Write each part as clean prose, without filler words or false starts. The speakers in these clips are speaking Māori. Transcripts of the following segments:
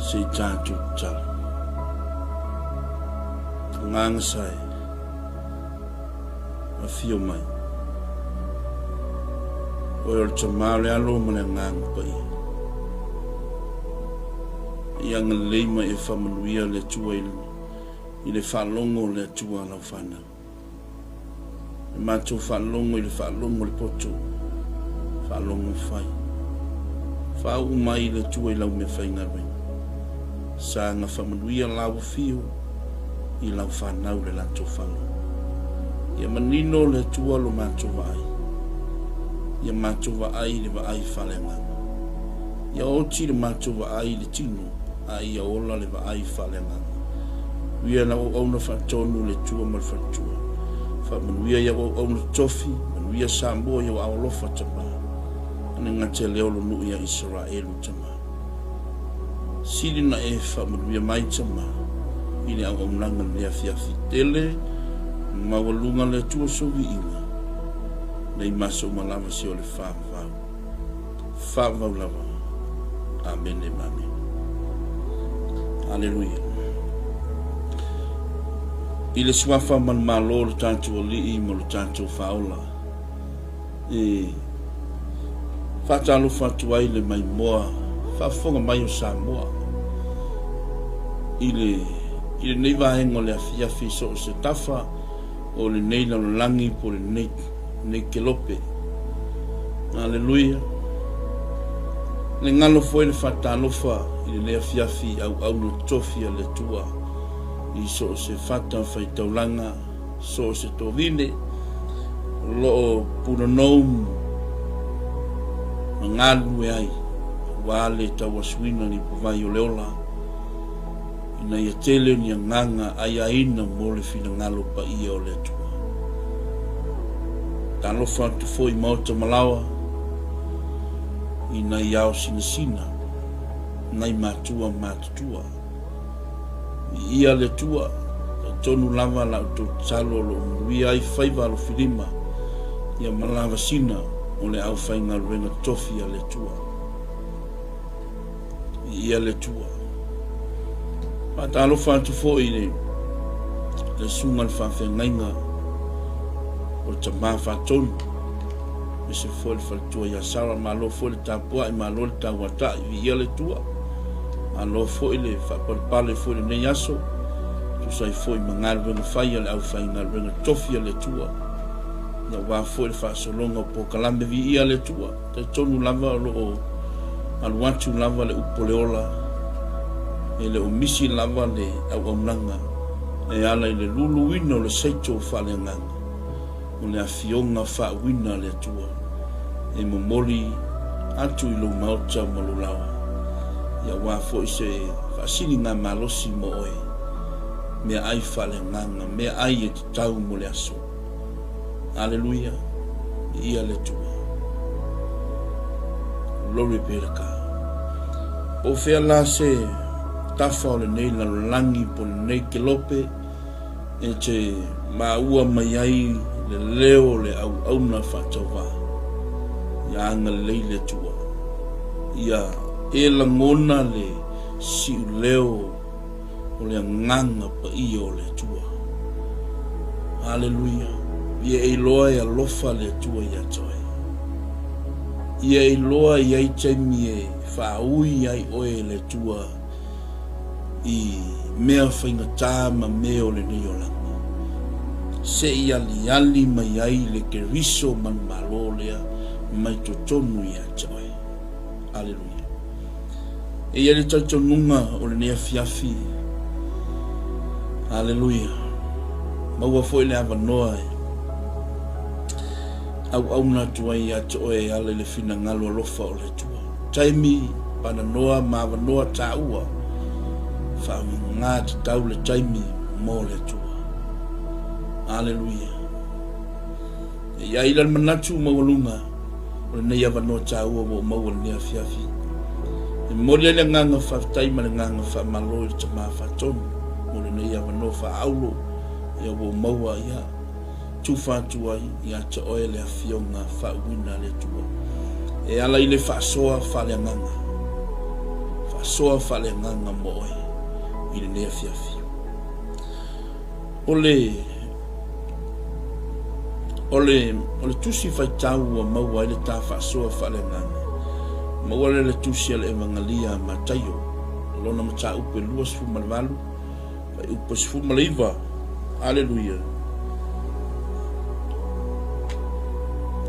se tātou tala. Nganga sai, a fio mai. Oe o te maale alo mane nganga pai. Ianga leima e whamanuia le tua i le whalongo le tua lau whana. E mātou whalongo i le whalongo le poto. Whalongo whai. Whau mai le tua i lau me whainga ring. Sa ngā whamanuia lau fio i lau whanau le lanto whanau. Ia manino le tua lo mātou vai. Ia mātou vai le vai whalenga. Ia oti le mātou vai le tino. A ia ola le vai whalenga. Ia na o auna whatonu le tua mal whatua. Whamanuia ia o auna tofi. Manuia Samoa ia o aolofa tama. Ane ngā te leolo nu ia Israelu tama. Siri na e whamanuia mai tama. Ile au aunanga lea fiafi tele. Mawalunga le tua sovi inga. Nei maso malama si o le whāwhau. Whāwhau lava. Amen e mame. Alleluia. Ile swafa man malo le tātou li mo le tātou whaola. Whatalo whatuai le mai moa. Whafonga mai o Samoa. Ile nei vahengo le afiafi so o se tafa. O le nei na langi po le nei kelope. Alleluia. Le ngalo foi le whatalofa i le afiafi au no tofia le tua. I so se whata whai taulanga, so se tovine, loo punonou, ngalu e ai, wale tawaswina ni puvai o leola, ina ia tele ni nganga ai aina mo le fina ngalo pa ia o le tua. Talofa tu foi mauta malawa, ina iao sina, nai matua matutua. Ia le tua, tonu lava la to talo lo wi ai faiva lo filima. Ia malava sina o le au fainga renga tofia le tua. Ia le tua. Patalo fa tu fo ile. Le sungal fa fe ngainga. O te ma fa tonu. Me se fo le fa tua ya sara malo fo le tapua i malo le tawata ia le tua. Alo foi le fa pale foi le yaso tu sai foi mangal ben fai le au fai na ben tofia le tua na wa foi fa solonga po kalambe vi ia le tua te tonu lava lo al watu lava le upoleola ele o misi lava le au omlanga e ala le lulu wino le seito fa le nganga o le afionga fa wina le tua e momoli atu i lo mauta malulawa. Ia wa foi se fasini nga malosi mo oe. Me ai fale nganga, me ai e tau mo le aso. Alleluia. Ia le tua. Glory be to God. O fea la se tafa o le nei la langi po le nei kelope e te maua mai ai le leo le au na whatawa. Ia anga le tua. Ia e la ngona le si leo o le nganga pa i o le tua. Alleluia. Ia e loa e alofa le tua ia toi. Ia e loa ia i taimi e whaui ai oe le tua i mea whainga tāma mea o le neolanga. Se i ali mai ai le ke riso man malolea mai to tonu ia toi. Alleluia. E ia le tautonunga o le nea fiafi. Alleluia. Maua foi le avanoa e. Au na tuai atu oe ale le fina ngalo alofa o le tua. Taimi pana noa ma avanoa taua. Fa ngā te tau le taimi mo le tua. Alleluia. E ia ilan manatu mawalunga o le nea avanoa taua o maua le nea fiafi. Moria le nganga fa taima le nganga fa malo te ma fa tonu mo le nei ava no fa aulo ia wo maua ia tu fa tuai ia te oe le afionga fa wina le tua e ala ile fa soa fa le nganga fa soa fale nganga moe i le nea fiafi. Ole tusi fai tau wa maua ile ta fa soa fale nganga. Maua le tusi ale evangelia matayo. Lona mata upe luas fu malvalu. Fai upe fu malaiva. Hallelujah.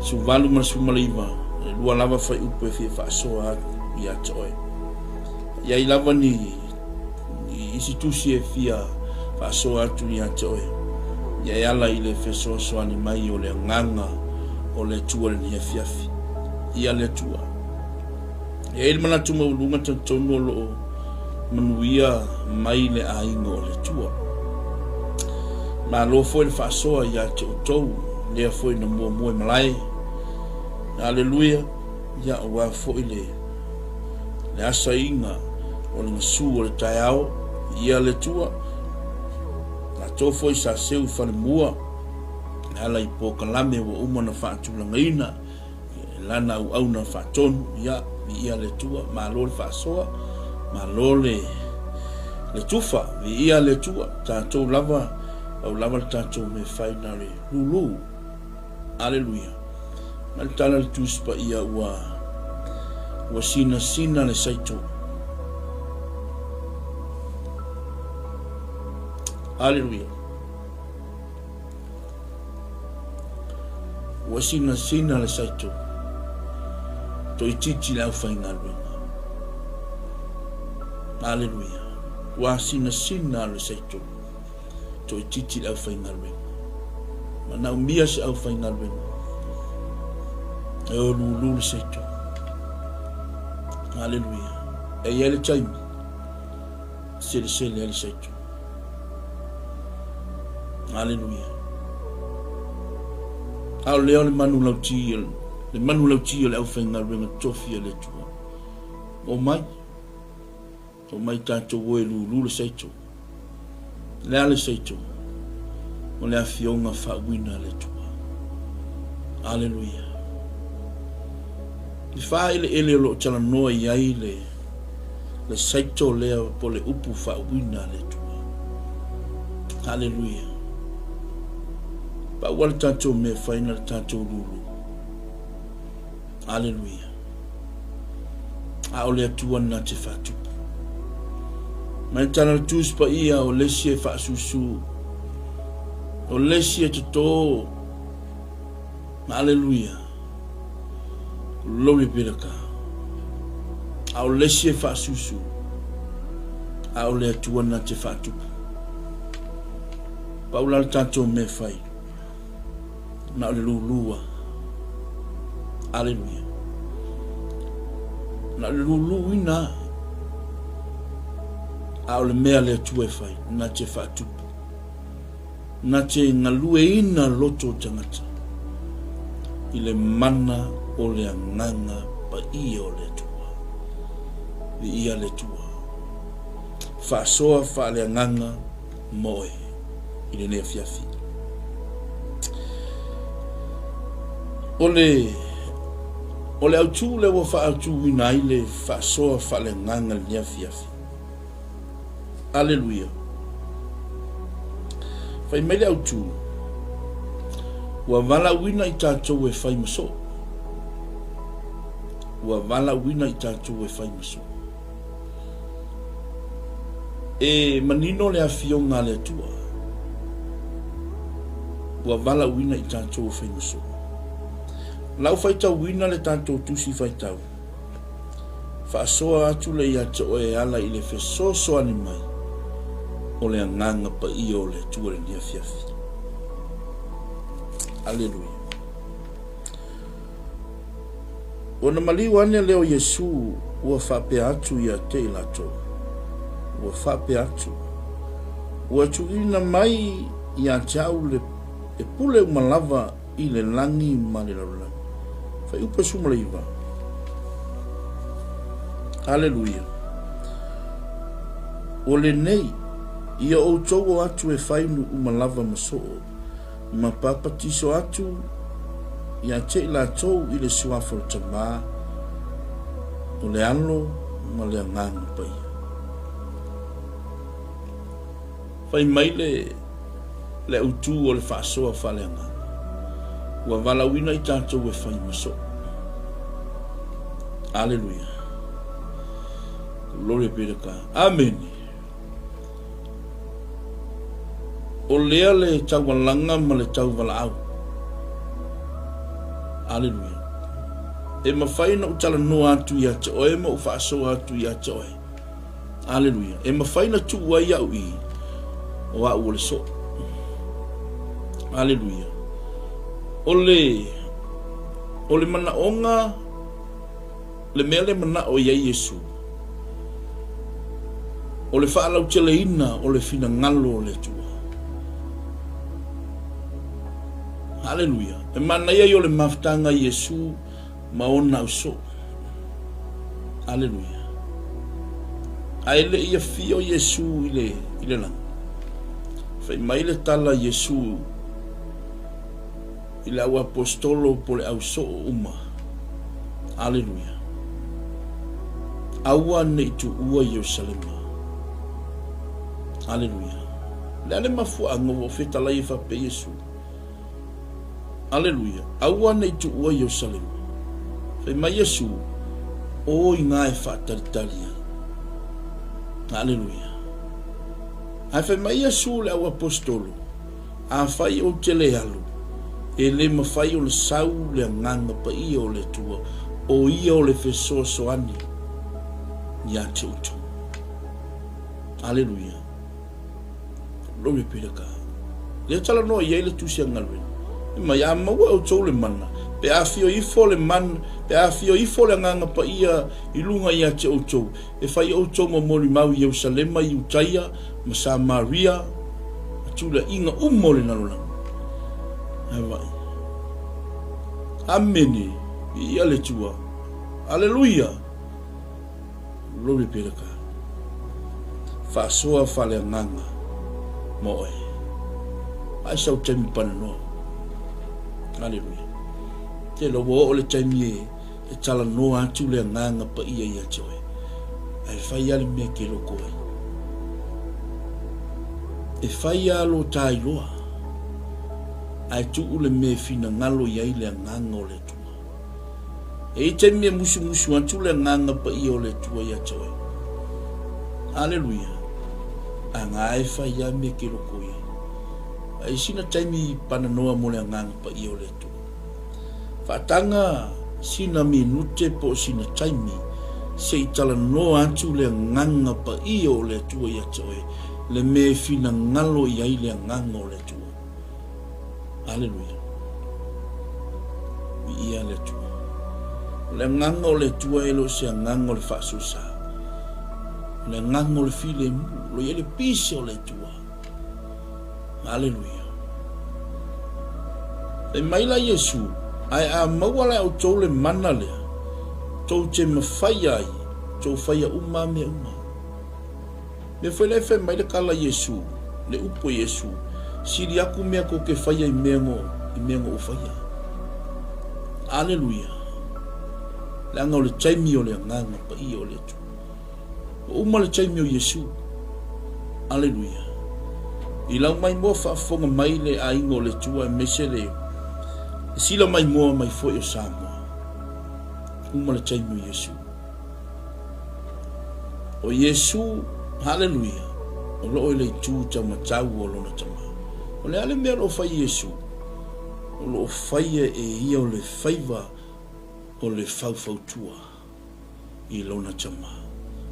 Su valu mas fu malaiva. Lua lava fai upe fi fa soa ia toe. Ia lava ni isi tusi e fia fa soa tu ia toe. Ia ala ile fe so ani mai o le nganga o le tua le ia fiafi. Ia le tua. Ia il mana tuma ulunga tonu lo manuia mai le ainga o le tua. Ma lo foi le fa soa ia te tou le foi no mo malai. Hallelujah. Ya wa foi le asa inga o le su o le taiao ia le tua na to foi sa seu fa le mua ala i po kalame wa uma na fa tu langaina lana au na fa ton ya ia le tua ma lo le fa soa ma lo le tufa ia le tua ta to lava au lava ta to me finally lulu. Hallelujah. Mal tala le tuspa ia wa sina le saito. Hallelujah. Wa sina le saito. To ititi la fainga luenga. Hallelujah. Wa sina le saito. To ititi la fainga luenga. Mana umia se au fainga luenga. E lulu le saito. Hallelujah. E yele time. Sele le saito. Hallelujah. Au leo le manu lauti le au fainga renga tofia le tua. O mai tato woe lulu le saito. Lea le saito. O le afionga whawina le tua. Hallelujah. I wha ele lo tala noa iai le saito lea po le upu whawina le tua. Hallelujah. Pa wala tato me whaina tato lulu. Hallelujah. A o lea tua na te whatupu. Mai tana tus pa ia o lesi e whaasusu. O lesi e te tō. Hallelujah. Lori piraka. A o lesi e whaasusu. A o lea tua na te whatupu. Pa wala tato me whai. Na le lulua. Hallelujah. Na le lulu ina. A le mea le tue fai. Na te whatupu. Na te ngalue ina loto tangata. I le mana o le anganga pa ia o le tua. I ia le tua. Whasoa wha le anganga moe. I le nea fiafi. Ole au tu le wa fa tu winai le fa so fa le nganga le fiafi. Hallelujah. Fa me le au tu. Wa vala wina I tatou e fai maso. Wa vala wina I tatou e fai maso. E manino le afionga le tua. Wa vala wina I tatou e fai maso. Lau fai tau wina le tanto tusi fai tau. Whaasoa atu le ia te oe ala I le whesoso ani mai. O le anganga pa I o le tuare nia fiafi. Hallelujah. Ona maliu ane leo Yesu ua whape atu ia te ilato. Ua whape atu. Ua tuina mai ia tau le e pule umalava I le langi ma le laula. Fai upa sumalaiva. Hallelujah. O le nei, ia o togo atu e whainu umalava masoo. Ma papatiso atu, ia te la tou I le suafo tamā. O le alo, ma le nganga pai fai mai le utu o le whaasoa whalenga ua walawina I tātou e whai maso Alleluia Gloria be to God Amen o lea le taualanga ma le tauwalaau Alleluia e mawhai na utala noa atu I a te oe ma ufa asoa atu I a te oe Alleluia e mawhai na tu wai au I o a ua le so Alleluia o le mana onga le mea le mana o ia Yesu o le whaalau tele ina o le fina ngalo o le tua Alleluia e mana ia o le maftanga Yesu maona uso Alleluia aile ia fio Yesu ile lang fai mai le tala Yesu ile au apostolo po le au so uma Alleluia aua ne tu ua Yerusalem Alleluia le mafu ango feta la ifa pe Yesu Alleluia aua ne tu ua Yerusalem fai mai Yesu o inga e whaataritaria Alleluia ai fai mai Yesu le au apostolo a fai o tele alu e le mawhai o le sau le nganga pa ia o le tua o ia o le fesoa soani ni a te utu Alleluia Glory be to God le tala noa ia le tusi angalwe ma ia maua o tau le mana pe a fio ifo le man pe a fio ifo le nganga pa ia ilunga ia te utu e fai o tau ma mori mau i Yerusalema I Utaia ma Samaria tula inga umole na lola Vai. Amen. Ia le tua. Alleluia. Glory be to God. Fasoa fale nganga. Moe. Ai sau temi pana no. Alleluia. Te lo wo le temi e tala no atu le nganga pa ia choe. Ai fai ale me ke lo koe. E fai alo tai loa. Ai tu ule me fina ngalo ia ile nganga o le tua e te me musu atu le nganga pa I o le tua ia choe Alleluia anga ai fa ia me ke lo koe ai sina taimi pana noa mo le nganga pa I o le tua fatanga sina minute po sina taimi se tala noa atu le nganga pa I o le tua ia choe le me fina ngalo ia ile nganga o le tua Alleluia. Ia le tua. Le ngango le tua elo se ngango le fasusa. Le ngango le file lo ia le piso le tua. Alleluia. Le maila Yesu ai a mawala o tau le mana le. Tau te mawhai ai. Tau whaia uma me uma. Me foi le fe maila kala Yesu. Le upo Yesu. Siri aku mea ko ke whaia I mengo o whaia. Alleluia. Le anga o le taimi o le nganga pa I o le tu. O uma le taimi o Yesu. Alleluia. I lau mai mua whaafonga mai le a ingo le tua e mese le. Sila mai mua mai foi o Samoa. Uma le taimi o Yesu. O Yesu, Alleluia. O loo le tu tama tau o lona tama. O le ale mea lo fai Yesu. O lo fai e ia o le faiva o le faufautua I lona tama.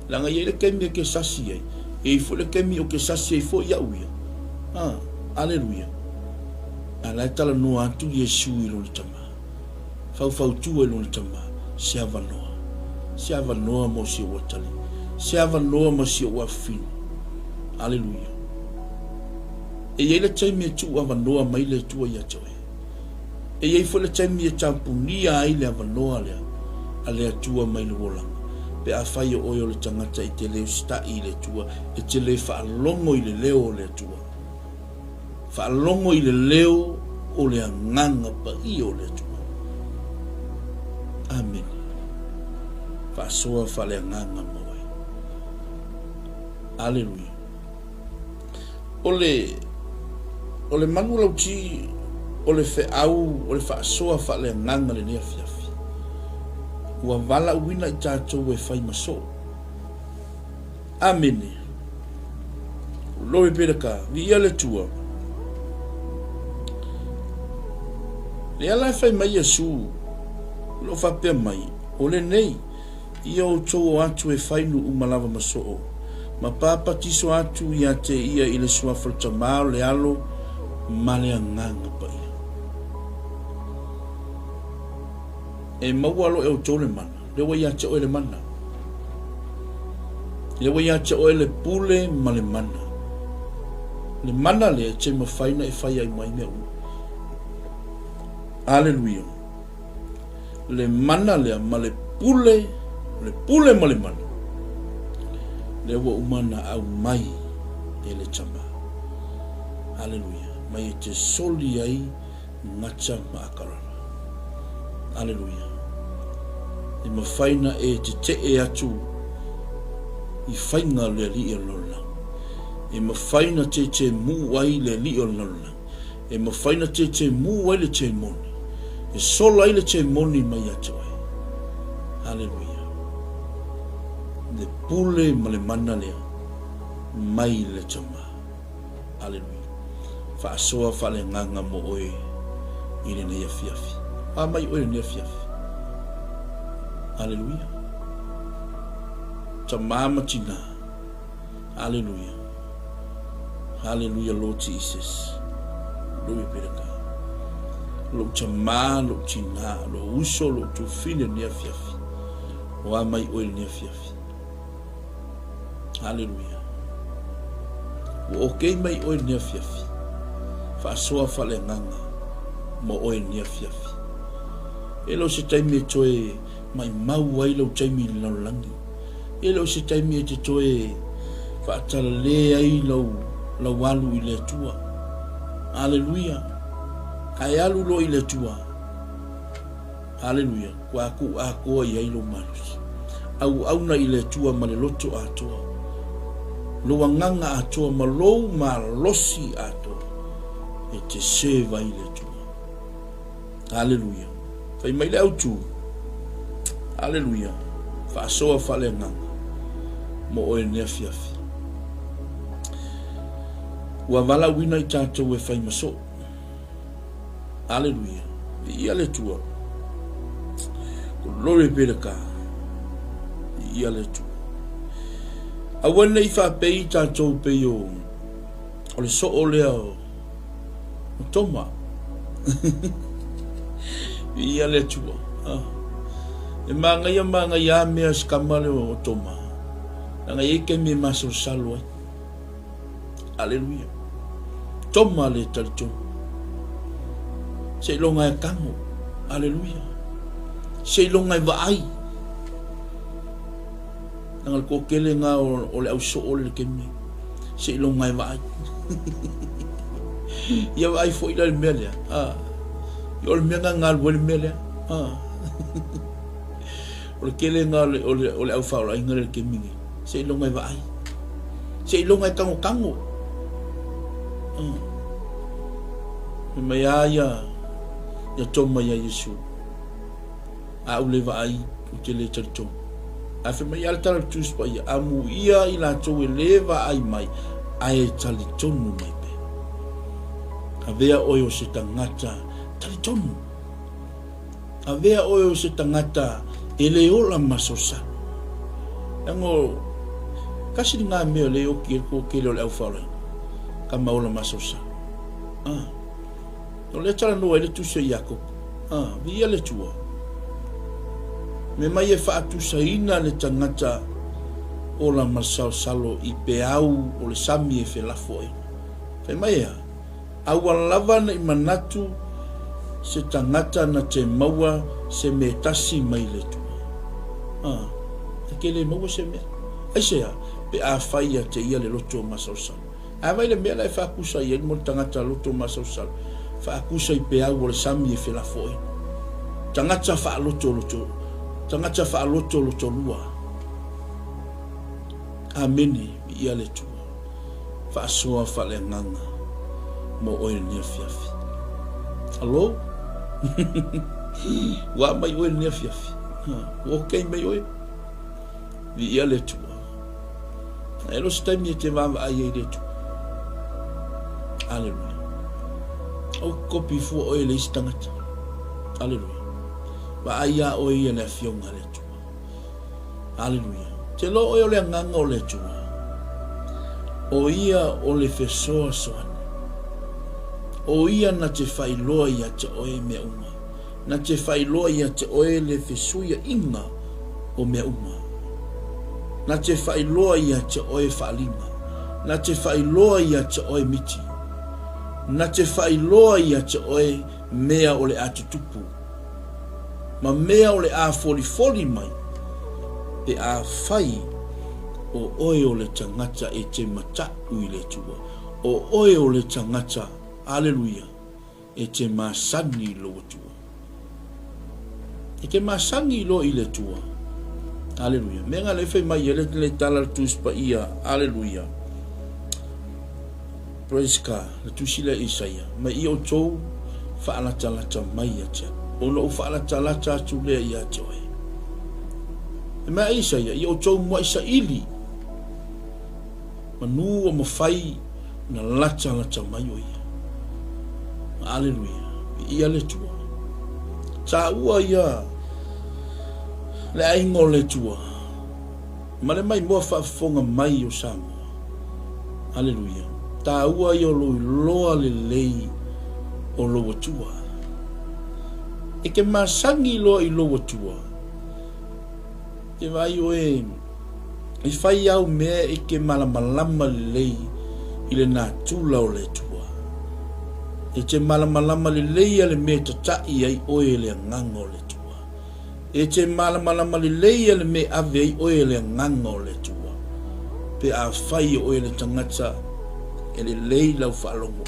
Langa ia le kemi ke sasi ai. E fo le kemi o ke sasi ai fo ia uia. Alleluia. Ala tala no atu Yesu I lona tama. Faufautua I lona tama. Se avanoa. Se avanoa mo si watali. Se avanoa mo si wafini. Alleluia. E iei le taimi e tu avanoa mai le tua ia toe. E iei fo le taimi e tampunia ai le avanoa lea. A le atua mai le wolanga. Pe a whai o oio le tangata I te leo sta I le tua. E te le whaalongo I le leo o le tua. Whaalongo I le leo o le anganga pa I o le tua. Amen. Whaasoa whale anganga mawa. Aleluia. Ole manu lau ti ole fe au ole fa soa fa le nganga le ne fiafi. Ua vala uina I tātou e fai maso. Amene. Loe peraka, vi ia le tua. Le ala fai mai Yesu, lo fa pe mai, ole nei, ia o tō atu e fai nu umalava maso. Ma papa tiso atu ia te ia ile sua frata mao le alo, ma le anganga pa ia. E maualo e o tō le mana, le wa ia te oe le mana. Le wa ia te oe le pule ma le mana. Le mana le te mawhaina e whai ai mai mea unu. Aleluia. Le mana le ma le pule ma le mana. Le wa umana au mai e le tama. Aleluia. Mai e te soli ai ngacha ma akarana. Aleluia. E mawhaina e te e atu I whainga le li e lola. E mawhaina te mu ai le li o lola. E mawhaina te mu ai le te moni. E sola ai le te moni mai atu ai. Hallelujah. Le pule ma le mana lea. Mai le tama. Hallelujah. Whaasoa whale nganga mo oe. I le nea fiafi. Mai oe nea fiafi. Hallelujah. Tamama tina. Hallelujah. Hallelujah, Lord Jesus. Lord peraka. Lo tama, lo tina, lo uso, lo tufine nea fiafi. Wa mai oil nea fiafi. Hallelujah. Wo okay mai oil nea fiafi. Whaasoa whale nganga. Mo oil nea fiafi. Elo se taimi e toe mai mau ai lo taimi lau langi. Elo se taimi e te toe whaatala le ai lau walu I le tua. Hallelujah. Kai alu lo I le tua. Hallelujah. Kwa aku ako I lo malus. Au na I le tua ma le loto atoa. Lo wanganga atoa ma lo ma losi atoa. E te seva I le tua. Hallelujah. Fai mai le autu. Hallelujah. Whaasoa whale nganga. Mo oe nea fiafi. Ua wala wina I tātou e whai maso. Hallelujah. Ia le tua. Ko lore peraka. Ia le tua. Awana I whapei tātou pei o le so o lea o toma. Ia le tua. E manga ia mea skamale o toma. Nanga eke me maso salwa. Hallelujah. Toma le talito. Se longa e kango. Hallelujah. Se longa e vaai. Nanga ko kele nga o le au so o le kemi. Se longa e vaai. Ia vaai fo ila le mele. Ia le mea nga le mele. O le kele nga o le au faula inga le kemi. Se longa e vaai. Se longa e kango. Me ya toma ya Yesu. A ule vai o te le tarito. A fe me ya tala tus pa ya amu ia I la to eleva ai mai ai talitonu mai pe. A vea oyo se tangata talitonu. A vea oyo se tangata ele ola masosa. Ngo kasi nga me le o ki ko ke le au fala. Ka maula masosa. No le tala no ele tu se Jacob. Via le tua. Me mai e fa tu saina le tangata o la masal salo I peau o le sami e fe la foi. Fe mai a lava na I manatu se tangata na te maua se me tasi mai le tua. Ke le maua se me. Ai se pe a fai te ia le loto masal salo. A vai le mea la e fa kusa I mo tangata loto masal salo. Fa akusa I peau o le sami e fe la foi. Tangata fa loto. Tangata fa loto lua. Amene. ia le tua fa soa fa le nganga mo oil ni fiafi allo wa mai oil ni fiafi o kai mai oil ia le tua elo stai mi te va ai le tua aleluia o kopi fu oil le stangata aleluia va aia o ia le fionga le tua aleluia te lo o le nganga o le tua o ia o le fesoa soana o ia na te whailoa ia te oe mea uma na te whailoa ia te oe le fesuia inga o mea uma na te whailoa ia te oe whaalinga na te whailoa ia te oe miti na te whailoa ia te oe mea o le atutupu ma mea o le a foli mai pe a whai o oe o le tangata e te mata ui le tua o oe o le tangata aleluia e te masani lo tua e te masani lo i le tua aleluia menga le fai mai ele le tala tuspa ia aleluia praise God le tusila Isaia ma i o tou fa'alata mai atia o no fa'alata tu le ia toi ma Isaia i o tou mo Isaili manu o mafai na lata mai o ia aleluia ia le tua ta ua ia le aingo le tua ma le mai mo fa'afonga mai o Samoa aleluia ta ua ia lo loa le lei o lo tua e ke masangi lo i lo tua e vai o e fai au mea e ke malamalama le lei i le nā tula o le tua e te malamalama le lei a le mea tatai ai oe le nganga o le tua e te malamalama le lei a le mea ave ai oe le nganga o le tua pe a fai oe le tangata e le lei lau whaalongo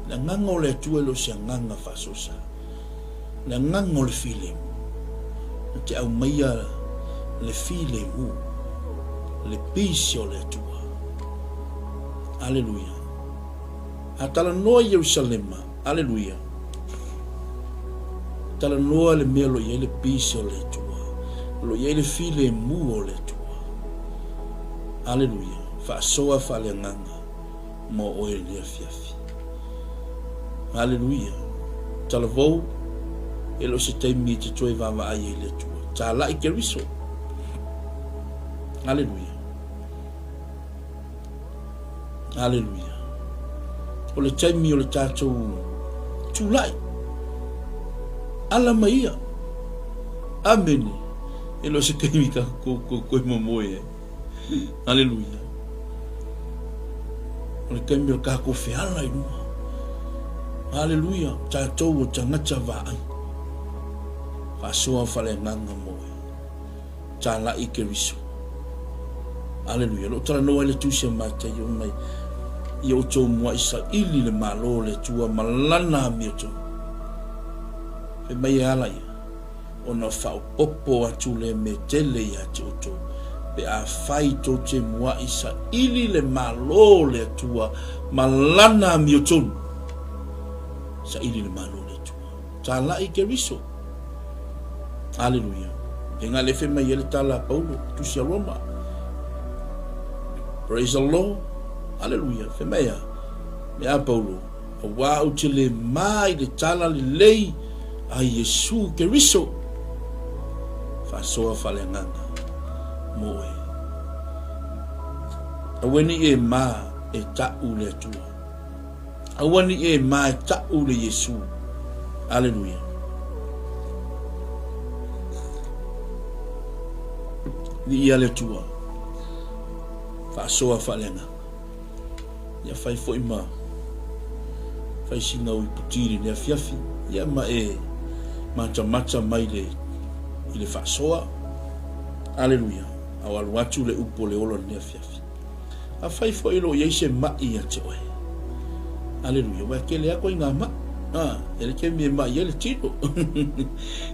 le nganga o le tua lo se nganga whasosa le nganga o le filem te au maia le filem le pisi o le tua aleluia atala noa Yerusalema aleluia tala noa le mea lo ia le pisi o le tua lo ia le filem o le tua aleluia fa'asoa fa'aleagaga mo oe lea fiafi aleluia talavou e lo se taimi te toe vavaai ai le tua tala'i keriso aleluia aleluia o le taimi o le tatou tula'i ala maia amene e lo se taimi ka koe mamoe aleluia o le taimi o ka kofeala i luma aleluia tatou o tagata va'ai fa'asoa faleagaga moe tala'i keriso aleluia lo talanoa i le tusi matai o mai i o tou mua Isaili le malo le tua malana mi o tou e mai ala ia ona fa'aopopo atu le metele ia te o tou pe a fai to te mua Isaili le malo le tua malana mi o tou Isaili le malo le tua tala'i keriso aleluia e ngā lefe mai ele tala Paulo tusi a Roma praise the Lord aleluia fe mea mea Paulo o wau te le mai le tala le lei a Yesu Keriso fa'asoa faleagaga mo e auani e mā e ta'u le atua auani e mā e ta'u le Yesu aleluia ni ia le tua fa'asoa fa'aleagaga ia fai fo'i ma fai singa ui putiri le afiafi ia ma e mata mai le i le fa'asoa aleluia au alu atu le upo le olo le afiafi a fai fo'i lo iai se ma'i a te oe aleluia wa ke le ako i ngā ma ele ke mi ma ele tino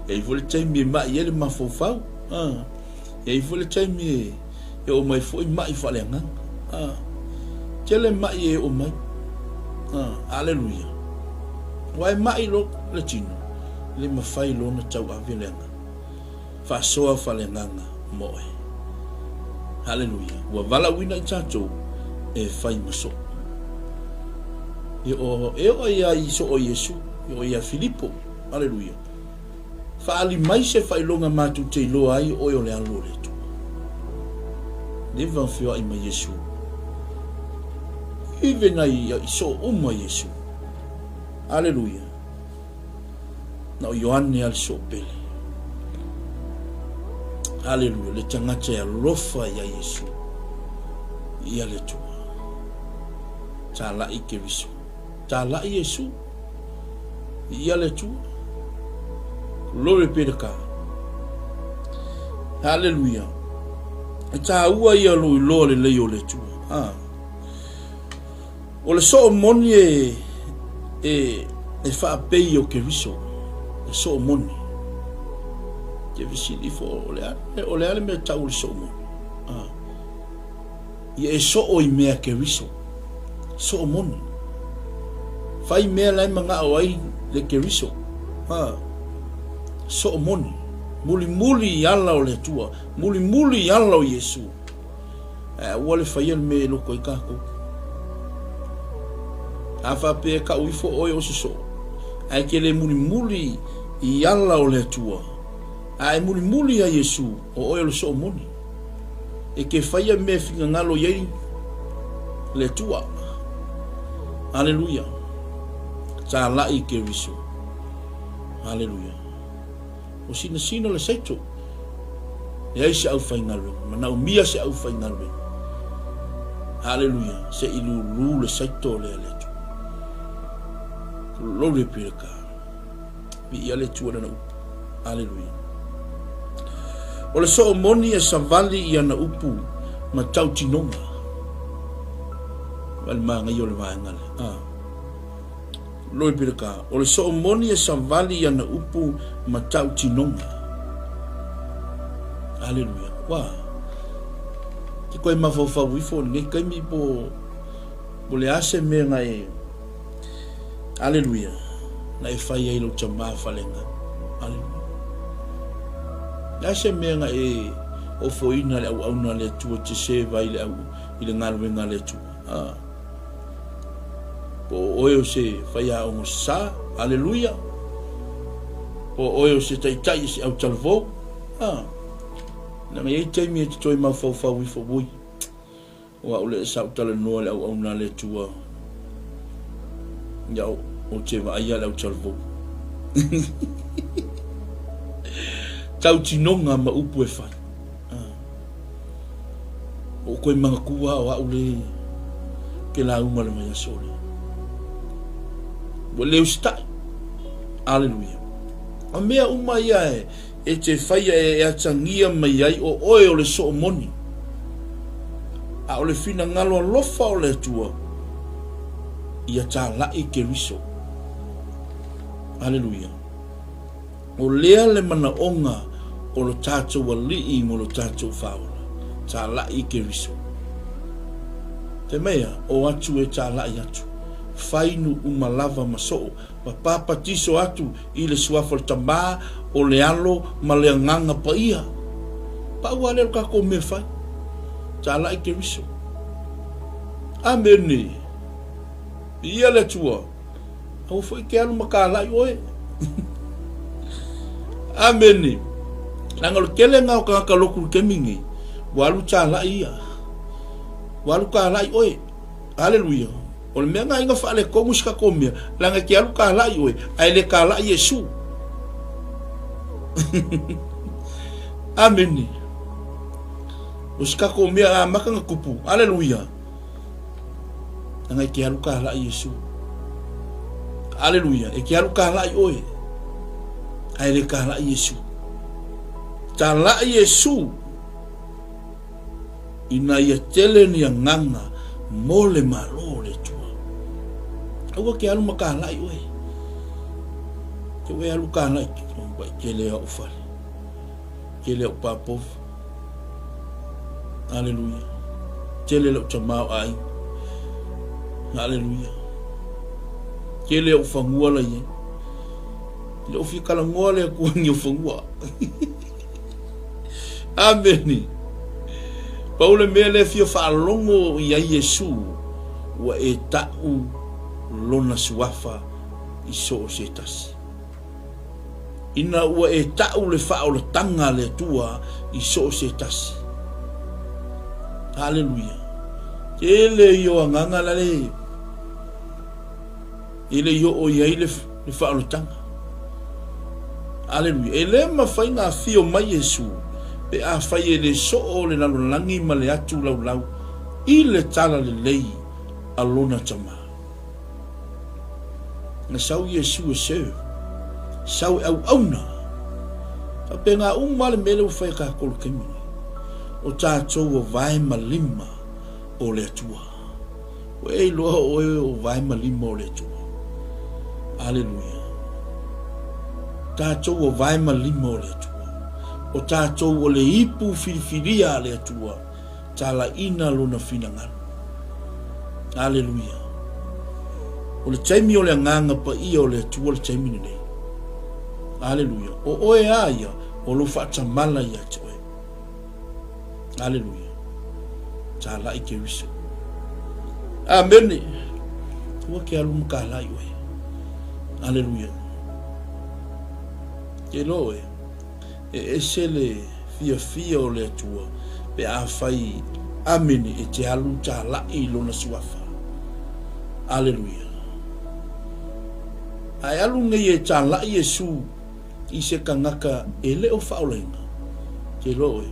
e i vole taimi ma ele ma fofau e i vole taimi e o mai foi mai falenga tele mai e o mai aleluia wai mai lo le tino le mafai lo na tau avilenga fa soa falenga moe aleluia wa vala wina chacho e fai maso e o ia iso o Yesu e o ia Filipo aleluia fa ali mai se fai longa matu te lo ai o le alo le tu le van fio ai mai Yesu even ai iso o mai Yesu aleluia na Ioane al so pele aleluia le tangata ya lofa ya Yesu ia le tu tala ike viso tala Yesu ia le tu glory be to God hallelujah ta ua ia lo le o le tu o le so moni e fa pe o ke viso e so moni ke visi li fo o le ale me ta o le so moni e so o i mea ke viso so moni fai mea lai manga o ai le ke viso so moni muli ala o le tua muli ala o Yesu wale fai me lo ko ikako afa pe ka uifo o so ai ke le muli i ala o le tua ai muli a Yesu o lo so moni e ke fai me finga ngalo ye le tua aleluia ta la i ke viso aleluia o sina le saito e ai se au faingalwe mana o mia se au faingalwe aleluia se ilu le saito le tu lo le pirka bi ia le tu na aleluia o le so moni e savali ia na upu ma tau tinonga wal ma ngai o le vaengale loi pirka o le so moni e savali ia na upu ma tau tinonga aleluia wa ki koe mafaufa wifo ne kai mi po le ase me ngai aleluia na e fai ai lo chama falenga aleluia ase me ngai o foina le au na le tu te se vai le au ile ngalwe le tu po oyo se faya o sa aleluia po oyo se tai se au talvo na me tai mi te toi ma fa wi fo bui wa ole sa tala no le au na le tua ya o te va ia le au talvo tau tinonga ma upu e fai o koe manga kua o aule ke la uma le mai sole o leu stai aleluia a mea uma ia e te faia e atangia mai ai o oe o le so moni a o le fina ngalo lofa o le tua ia ta lai ke riso aleluia o lea le mana onga o lo tatou alii mo lo tatou faola ta lai ke riso te mea o atu e ta lai atu fainu umalava maso papa tiso atu i le suafa le tama o le alo ma le nganga pa ia pa wale ka ko me fai ta lai ke riso amene ia le tua o foi ke alo makala oe amene nangol kele ngau ka loku ke mingi walu ta lai ia walu ka lai oe haleluia o le mea inga whaale kongu sika komia langa ki alu ka lai oe ai le ka lai Yesu ameni o sika komia a makanga kupu haleluia langa ki alu ka lai Yesu haleluia e ki alu ka lai oe ai le ka lai Yesu ta lai Yesu ina ia tele ni nganga mole malo le tua awa ke alu maka lai oe ke we alu ka lai ke le o fale ke le o papo Hallelujah. Tele lo chamau ai. Hallelujah. Tele o fangua la ye. Le o fika la ngoa le ku ngi fangua. Amen. Paula mele fio fa longo ya Yesu wa etau lona suafa iso setas. Ina wa etau le fa o tanga le tua iso setas. Hallelujah. Ele yo nganga la le. Ele yo o ya ile fa o tanga. Hallelujah. Ele ma fa nga fio mai Yesu. Pe a fai le so o le langi ma le atu lau i le tala le lei alona tama. Na sau Yesu e seu. Sau au na. Fa pe nga le mele u fai ka kol kemi. O tātou o vai ma lima o le atua. O e loa o vai ma lima o le atua. Hallelujah. Tātou o vai ma lima o le atua. O tātou o le ipu whiriwhiria le atua, tala ina lona whinangana. Hallelujah. O le taimi o le nganga pa ia o le atua le taimi nei. Hallelujah. O oe aia, o lo whaatamala ia te oe. Hallelujah. Tala i ke riso. Amen. Tua ke alu mkalai oe. Hallelujah. Ke loe. E sele fia o le atua pe a fai amene e te alu ta la i lona suafa. Hallelujah. Ai alu ngai e ta la Yesu i se kangaka e le o faulaina. Ke loe.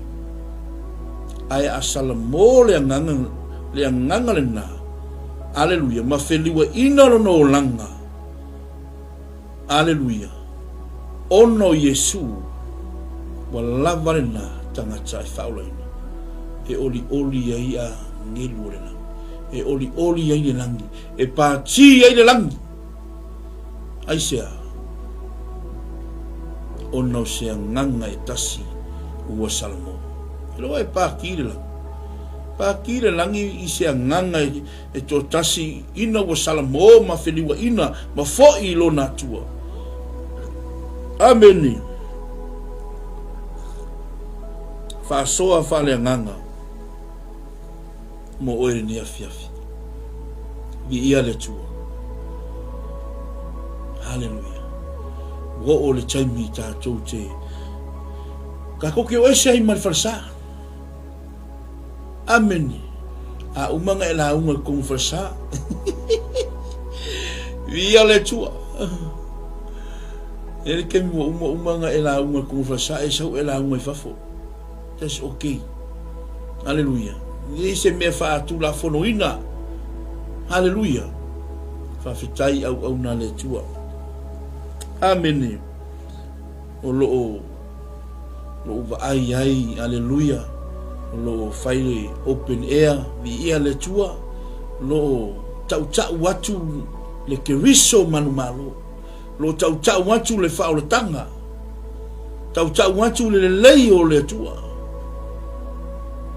Ai asala mo le nganga le na. Hallelujah. Ma feliwa ina lona o langa. Hallelujah. Ono Yesu wala varena tangata e faulaina. E oli ai a ngelu le langi. E oli ai le langi. E pāti ai le langi. Ai sea. Ono sea nganga e tasi ua salamo. E loa e pāki le langi. Pāki le langi i sea nganga e to tasi ina ua salamo ma wheniwa ina ma fo'i lo natua. Ameni. Fasoa fale nganga mo oe ni afiafi vi ia le tua. Hallelujah. Wo o le taimi tātou te ka koke o ese ai malfarsa. Amen. A umanga e la unga kong farsa. Vi ia le tua. Ele kemi wo umanga e la unga kong farsa e sau e la unga i fafo. That's okay. Hallelujah. Ni se me fa tu la fonoina. Hallelujah. Fa fitai au na le tua. Amen. O lo va ai. Hallelujah. O lo fai open air vi ia le tua. Lo tau watu le keriso manumalo. Lo tau watu le fa o tanga. Tau watu le lei o le tua.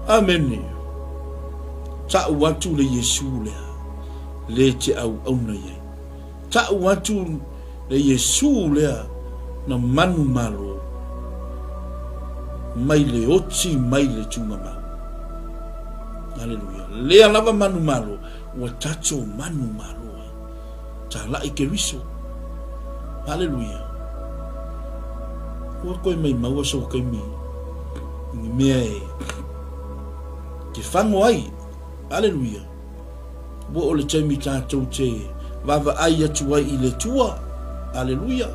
Amen. Ta watu le Yesu le te au na ye. Ta watu le Yesu le na manu malo. Mai le oti mai le tungama. Hallelujah. Le alava manu malo wa tacho manu malo. Ta la ikeriso. Hallelujah. Wa koe mai maua so kai mi. Ni mea e ke fango ai. Hallelujah. Wo o le taimi tātou te vava ai atu ai i le tua. Hallelujah.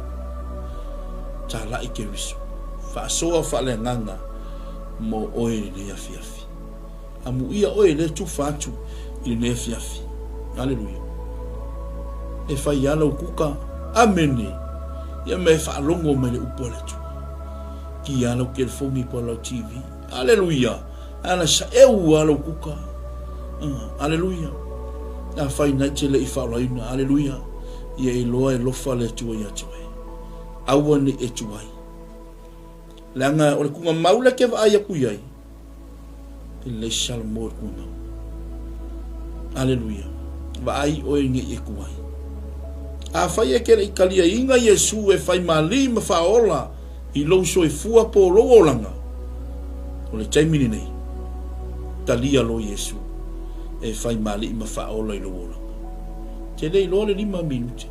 Tā lai ke riso. Whaasoa whale nganga mo oe le afiafi. Amu ia oe le tu whātu i le afiafi. Hallelujah. E whai ala ukuka. Amene. Ia me whaalongo me le upo le tua. Ki ala ke le fongi po lau TV. Hallelujah. Ana sa eu ala ukuka. Hallelujah. Na fai na te le i whaalaina. Hallelujah. Ia i loa e lofa le tua i atuai. Aua ni e tuai. Langa o le kunga maula ke wa ai aku iai. le salmo kuma. Haleluya. Va ai o nge e kuai. A fai e kere ikalia inga Yesu e fai mali ma faola i lo so e fua po lo olanga. O le taimini nei. Talia lo Yesu e fai mali ma faola i lo olanga. Te lei lo le 5 minuti.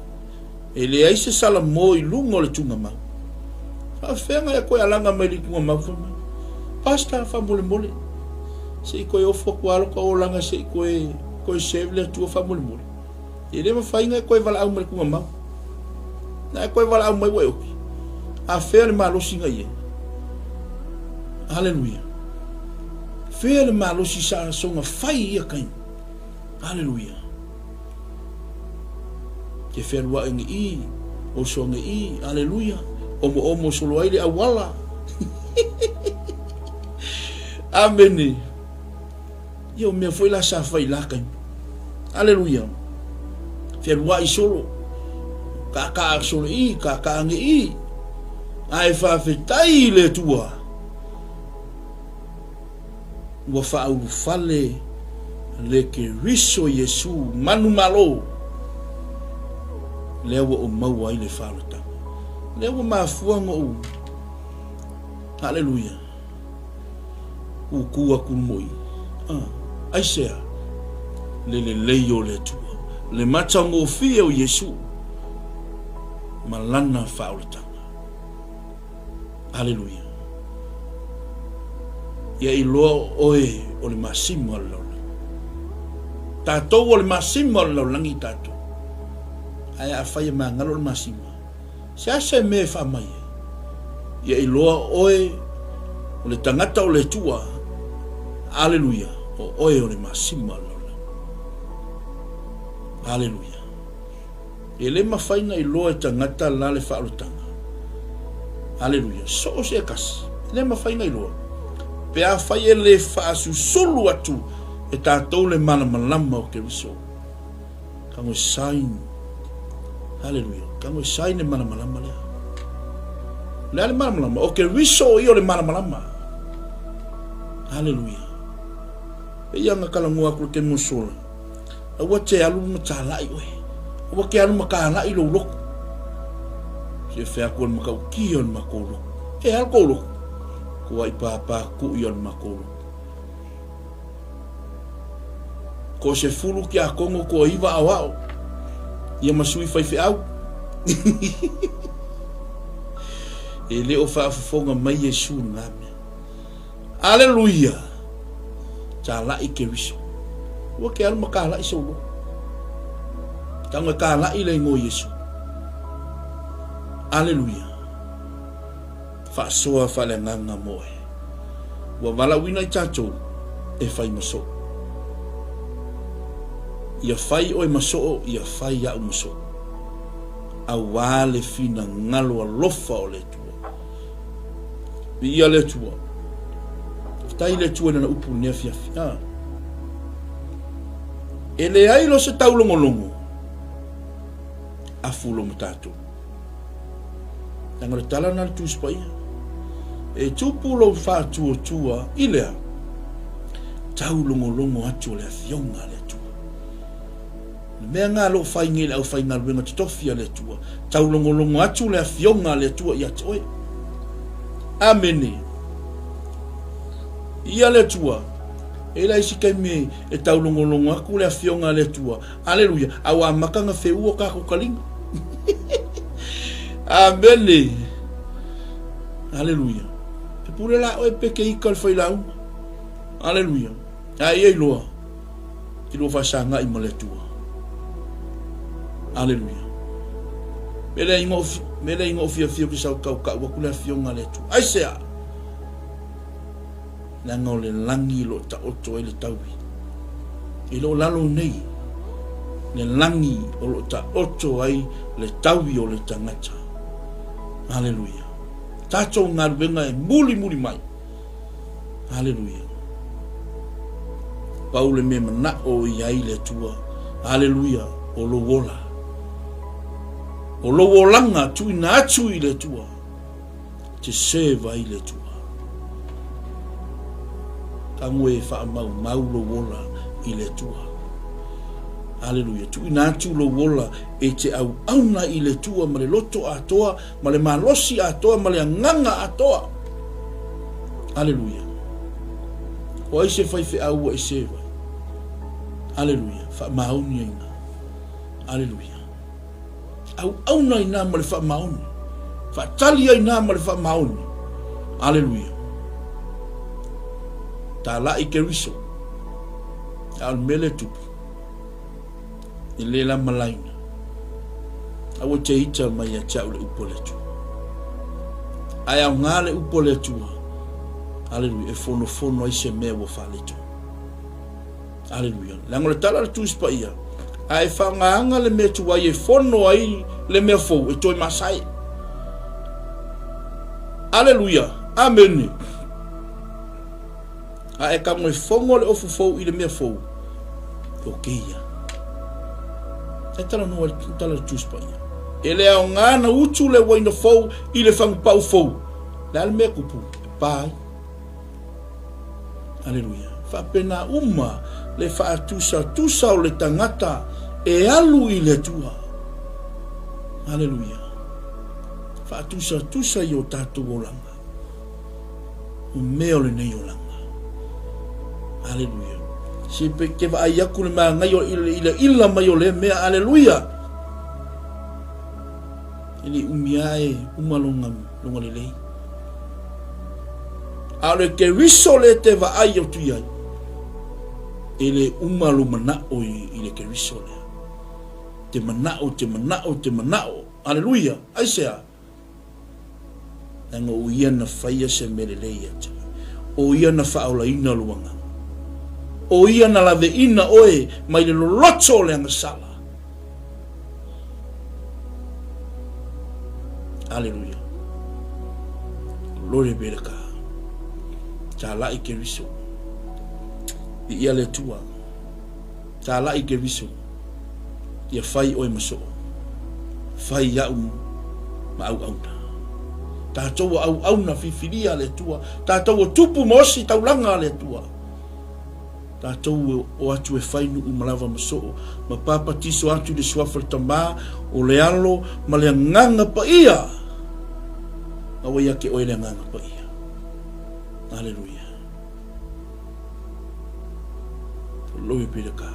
E le aise salamo i lungo le tunga ma. A fenga e koe alanga mai li tunga ma. Pasta fa mole mole. Se koe ofo kualo ka olanga se koe sevle tua fa mole mole. E le mawhainga e koe wala au mai kunga mau. Na e koe wala au mai waioki. A whea le malosi ngai e. Hallelujah. Whea le malosi sa songa whai ia kain. Hallelujah. Ke whea lua ingi i. O songa i. Hallelujah. Omo solo aile awala. Amen. Yo me foi la sa whai la kain. Hallelujah. Whea i solo. Ka solo i, ka ange i. Ai whawhetai le tua. Ua whauru fale le ke riso Yesu manu malo. Lewa o maua i le whalata. Lewa maafuanga o. Hallelujah. Kukua kumoi. Aisea. Le leio le tua. Le matango fia o Yesu malana whaolata. Hallelujah. Ia i loa oe o le masimo al laula. Tātou o le masimo al laulangi tātou. Ai a whaia maa ngalo le masimo. Se ase me whamai. Ia i loa oe o le tangata o le tua. Hallelujah. O oe o le masimo al laula. Hallelujah. E le mawhaina i loa e tangata la le whaolotanga. Hallelujah. So se kasi. Le mawhaina i loa. Pe a whai e le whaasu solu atu e tātou le mana malama o ke riso. Kango sain. Hallelujah. Kango sain e mana malama lea. Lea le mana malama. O ke riso i o le mana malama. Hallelujah. E ianga kalangua kuru ke musola. Awa te alu matalai oe. Awa ke alu makalai lo loko. Se whea kua makau ki on makolo. E al kolo. Kua i pāpā ku i on makolo. Ko se fulu ki a kongo ko iwa awao. Ia masui whaiwhi au. E leo whaafafonga mai Yesu ngame. Aleluia. Ta lai ke riso. Wa ke alu makalai sa ulo. Tanga kalai le ngo Yesu. Aleluia. Whaasoa whale nganga moe. Wa wala wina i tātou e whai maso. Ia whai oi maso, ia whai au maso. A wale fina ngalo a lofa o le tua. Ia le tua. Tai le tua na upu nea fiafi. E le ailo se tau longolongo. A fulo mo tātou. Tanga le tala na tu spaia. E tupu lo whātua tua ilea. Tau longo atu le fionga le tua. Mea ngā lo whaingele au whainga ruenga titofia le tua. Tau longo atu le fionga le tua ia toi. Amene. Ia le tua. E la isi kai me e tau longo aku le fionga le tua. Aleluia. Awa makanga wheu o kako kalinga. Amene. Aleluia. E pure la oe peke ika le whailau. Aleluia. Ai ei loa. Ki loa whasanga i male tua. Aleluia. Mele ingo ofia fio ki sau kau wakula fionga le tua. Ai sea. Nanga o le langi lo ta oto e le taui. E lo lalo nei. Le langi o lo ta oto ai le taui o le tangata. Hallelujah. Tato ngā ruenga e muli mai. Hallelujah. Paule me mana o iai le tua. Hallelujah. O lo wola. O lo wolanga tui na atu i le tua. Te seva i le tua. Kangoe fa mau lo wola i le tua. Haleluia. Tu ina tu lo wola e te au auna i le tua ma le loto atoa, ma le malosi atoa, ma le nganga atoa. Haleluia. O ai se fai fe au e se vai. Haleluia. Fa mauni ina. Haleluia. Au auna ina ma le fa mauni. Fa talia ina ma le fa mauni. Haleluia. Ta la i ke riso. Al mele tupu. I le la malaina. Awa te ita mai a tau le upo le tu. Ai au ngā le upo le tua. Haleluia. E fono ai se mea wa whale tu. Haleluia. Lango le tala le tuis pa ia. Ai whangaanga le mea tu ai e fono ai le mea fou. E toi masai. Haleluia. Amen. Ai ka mo fongo le ofu fou i le mea fou. Okeia. E tala no le tala tus pa ia. Ele au ngana utu le waina fou i le fang pau fou. La le mea kupu. Pai. Haleluia. Fa pena uma le fa tusa o le tangata e alu i le tua. Haleluia. Fa tusa i o tatu o langa. O meo le nei o langa. Haleluia. Si pe ke va ai aku le ma ngai o ila mai o le mea. Haleluia. Ili umiae umalonga le lei. Ale ke riso le te va ai o tu ai. Ele umalu manao i le ke riso le. Te manao. Haleluia. Aisea. Nanga o ia na faia se melelei ata. O ia na faula ina luanga. O ia na lave ina oe mai le loloto le anga sala. Haleluia. Lore bereka. Ta la i ke riso. I ia le tua. Ta la i ke riso. Ia fai oe maso. Fai iau ma au. Tātou au na fifiria le tua. Tātou tupu mosi taulanga le tua. Tātou o atu e whainu umalawa maso. Ma papa tiso atu de suafra tamā o le alo ma le nganga pa ia. Awa ia ke oe le nganga pa ia. Haleluia. Loe pira ka.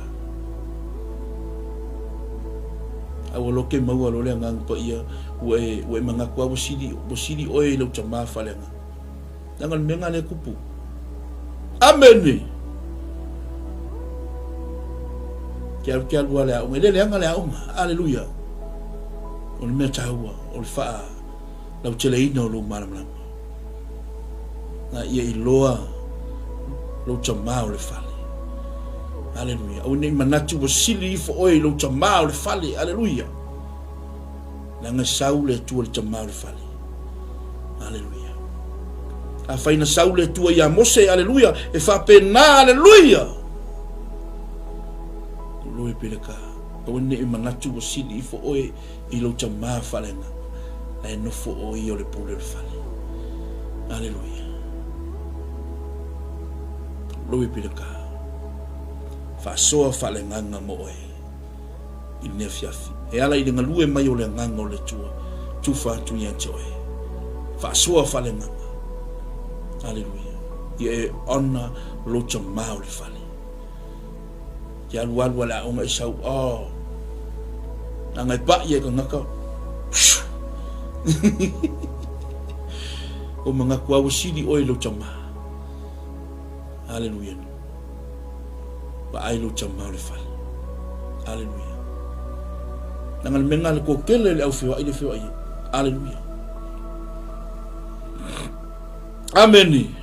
Awa loke maua lo le nganga pa ia. Ue manga kwa bosiri oe lau tamā whalenga. Nangal menga le kupu. Amen. Kia lua le aunga. Ele anga le aunga. Aleluia. O le mea tahua. O le faa. Lau teleina o lau maramlama. Na ia i loa. Lau tamā o le fale. Aleluia. Au nei manatu bosiri ifo oe lau tamā o le fale. Aleluia. Nanga saule tua le tamau le fale. Aleluia. A faina saule tua ia mose, aleluia. E fa pena, aleluia. Loe peleka. Kawene e manatu o sili ifo oe i lo tamau falenga. E nofo oe o le pule le fale. Aleluia. Loe peleka. Fa soa falenganga mo oe. I nefiafi. E ala i ngalue mai o le nganga o le tua. Tufa atu ia joe. Whaasua whale nganga. Hallelujah. I e ona locha mao le whale. Ki alualua le aunga i sau. Oh. Nanga i pa i e ka ngaka. O mga kuawa siri oi locha mao. Hallelujah. Wa ai locha mao le whale. Hallelujah. Nangal menga le kokele le au fiwa ile fiwa ia. Hallelujah. Amen.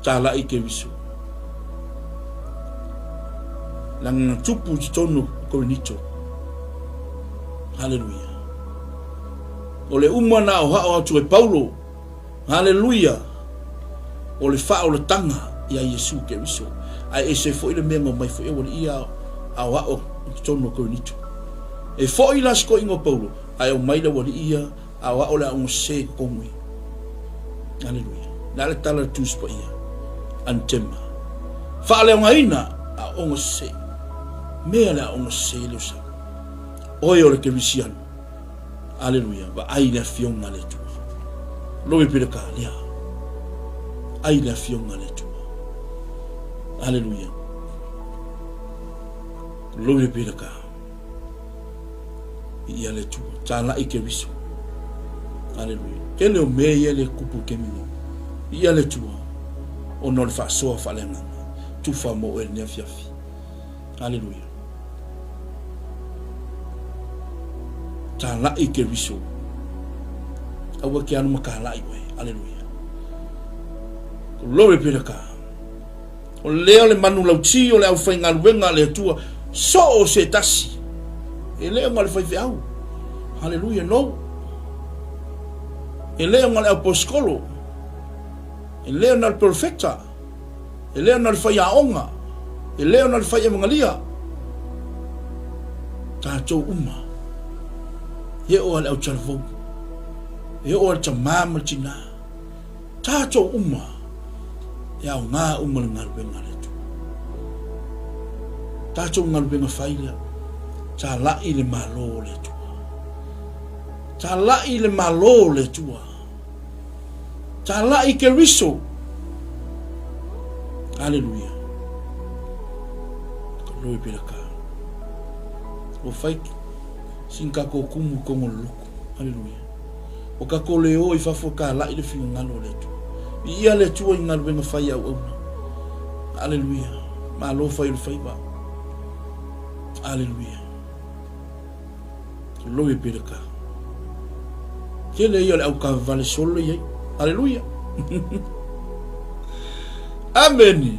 Tala ike visu. Lang tupu titono korinito. Hallelujah. Ole umana o hao atu e Paulo. Hallelujah. Ole fa o le tanga ia Yesu ke visu. Ai ese fo ile menga mai fo e wala ia au hao titono korinito. E foi las ko ingo Paulo ai o mai la wali ia a wa ola un se komui. Hallelujah. Na le tala tus pa ia. antema fale ngaina a ongo se mea la ongo se le sa oi ole ke visian aleluia va ai le fionga le tu lo be pele ka ya ai le fionga le tu aleluia lo be pele ka ia le tu tala ike visu aleluia kele o me ia le kupu ke mi ia le tu o no le fa so fa le nga tu fa mo el ne fiafi aleluia tala ike visu awa ke anu makala iwe aleluia lo be pele ka o leo le manu lauti o le au fainga luenga le tua so o se tasi e leo ngale fai au haleluia no e leo ngale aposkolo e leo nal perfecta e leo nal fai aonga e leo nal fai mangalia tatou uma ye o al au charvo ye o al chamama china tatou uma ya nga uma ngal benga le tu tatou ngal benga faila ta la ile malo le tu ta la ile malo le tu ta la ike riso haleluia loi pilaka o fai sinka ko kumu ko ngoluku haleluia o ka ko leo I fa foka la ile finga ngalo le tu ia le tu ngal benga fai au haleluia malo fai le fai ba haleluia loi pilaka kele ia le au ka vale solo ia haleluia amen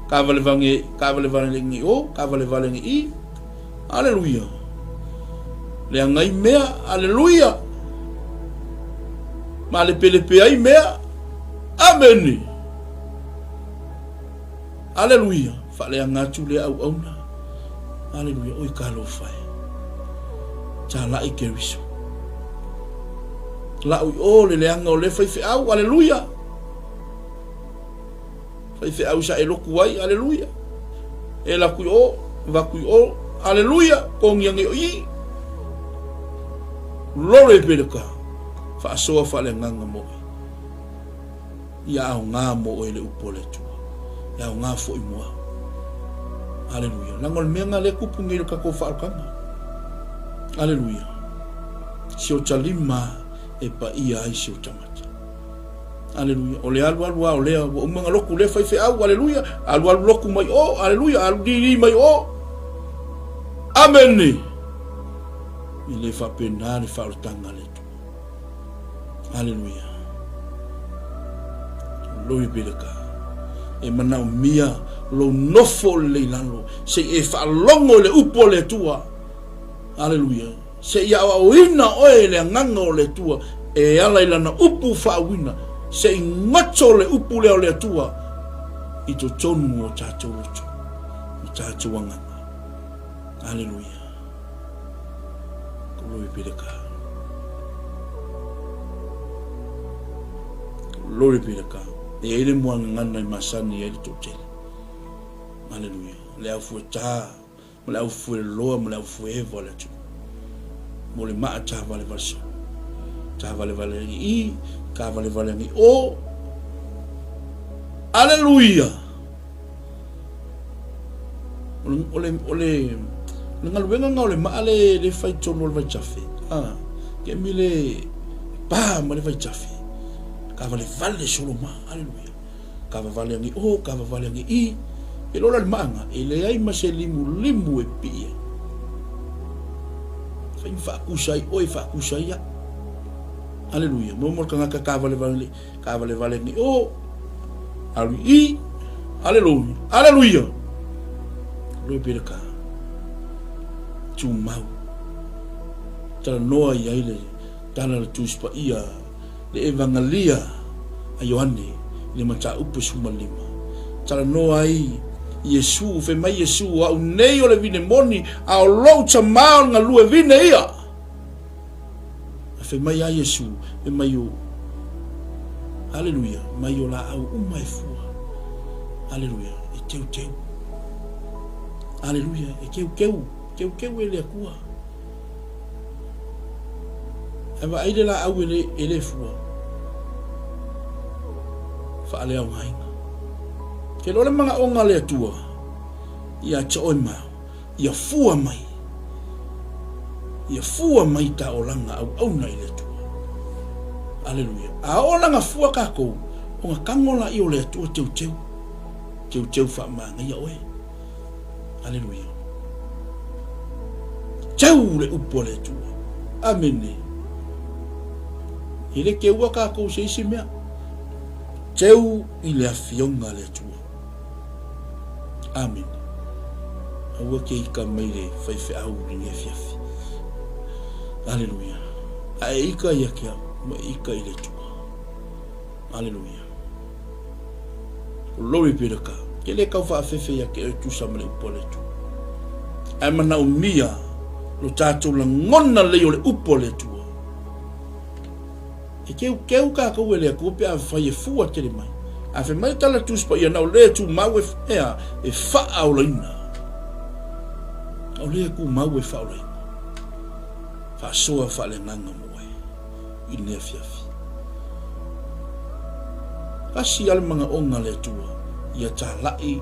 ka vale vange ngi o ka vale ngi I haleluia le ngai mea haleluia ma le pele pe ai mea amen haleluia fa le ngatu le au auna haleluia oi ka lo fai ta la ikeriso la o le anga o le fai fe au haleluia fai fe au sa e loku ai haleluia e la ku o va ku o haleluia con yang i lore peleka fa so fa le nganga mo ya nga mo ele upole tu ya nga fo I mo haleluia langol menga le kupu ngelo ka ko fa kanga haleluia si o chalima e pa ia ai si o tamata haleluia o le alu o le o manga loku le fai fe au haleluia alu loku mai o haleluia alu diri mai o amen ile fa penale fa utanga le tu haleluia lo ibeleka e mana mia lo nofo le lalo se e fa longo le upo le tua haleluia se ia o ina o le nganga le tua e ala ila na upu fa wina se ngacho le upu le tua I to tonu o tatou roto o tatou nganga haleluia lo ibeleka lo ibeleka e ele mo ngana masani ele to tele haleluia le afu ta mo le afu lo mo le afu evola tu mo le ma ta vale verso ta vale I ka vale ni o haleluia ole ngal wenga ngole ma le fai tono le chafe ke mile pa mo le fai chafe ka vale solo ma haleluia ka vale ngi o ka vale ngi I e lo le manga e le ai ma se limu e pia fai fa kusai o fa kusai haleluia mo kanga ka vale ngi o I haleluia lo pirka tu mau tala noa ia ile tala tu spa ia le evangelia a Ioane le mata upu suma lima tala noa I Yesu fe mai Yesu a unei o le vine moni a o lou tamao nga lue vine ia fe mai a Yesu e mai o haleluia mai o la au umai fua Aleluia. E teu. Aleluia. E keu ele akua. Ava aile la au ele fua. Fa ale au hainga. Ke lole manga onga le atua. Ia choi mau. Ia fua mai. Ia fua mai ta olanga au na ile atua. Aleluia. A olanga fua kako. Onga kangola i ole atua teu fa manga ia oe. Aleluia. Teu le upo le atua. Amene. Ile ke ua kako se isi mea. Teu i le afionga le atua. Amen. Aua ke ika meire faife au ringe fiafi. Aleluia. A ika ia ke au. Ma ika i le tua. Aleluia. Lori piraka. Ke le kau wha afefe ia ke tu samale upo le tua. Ai mana umia lo tātou la ngona leo le upo le tua. E keu ka kau ele a kupe a whai e fua tere mai. A whi mai tala tuspa ia nau lea tu mau e ea e wha au laina. Au lea ku mau e wha au laina. Wha soa wha le nganga moe. I nea fiafi. Kasi ale manga onga le tua. Ia ta lai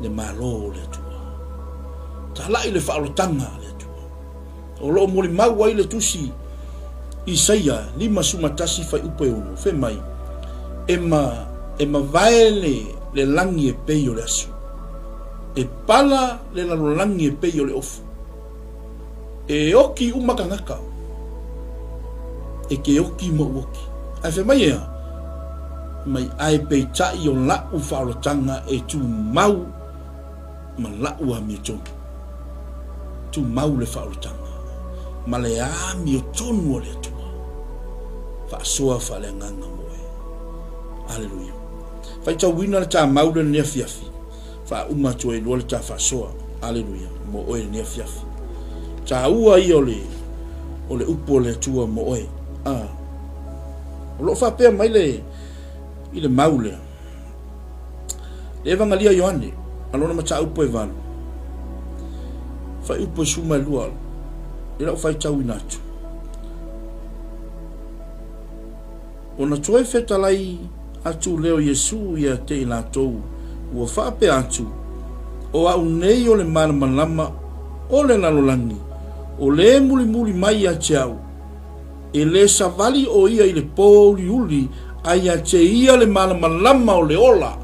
le malo le tua. Ta lai le wha tanga le tua. O loo mori mau ai le tusi. Isaia lima sumatasi fai upe uno. Fe mai. E ma vaele le langi e peio le asu. E pala le lalo langi e peio le ofu. E oki umakangaka. E ke oki mo oki. Ai fe mai ea. Mai ai pei tai o lau whaolotanga e tu mau ma lau a mi tonu. Tu mau le whaolotanga. Ma le a mi tonu o le atua. Whaasoa whale nganga moe. Aleluia. Whai tau wina le tā mau le nea fiafi. Wha uma tue lua le tā whaasoa. Aleluia. Mo oe le nea fiafi. Tā ua i o le upo le atua mo oe. O lo whapea mai le i le mau lea. Le evangalia Ioane, alona mata upo e vanu. Whai upo e suma e lua. E lau whai tau inatu. O na toe whetalai atu leo Yesu ia te i lātou. Ua whape atu. O au nei o le malamalama o le lalolangi. O le muli mai a te au. E le savali o ia i le pōri uli ai a te ia le malamalama o le ola.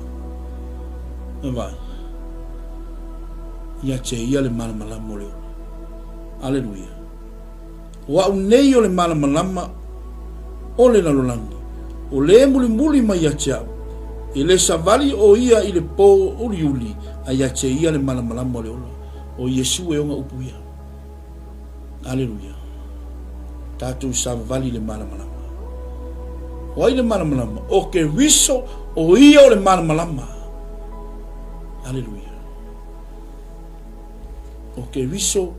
E vai. Ia te ia le malamalama o le ola. Aleluia. O au nei o le malamalama o le lalolangi. O le muli mai a te au. E le savali o ia i le pōri uli ai a te ia le malamalama o le ola. O Yesu e onga upu ia. Aleluia. Tātou savali le malamalama. O ai le malamalama. O ke riso o ia o le malamalama. Aleluia. O ke riso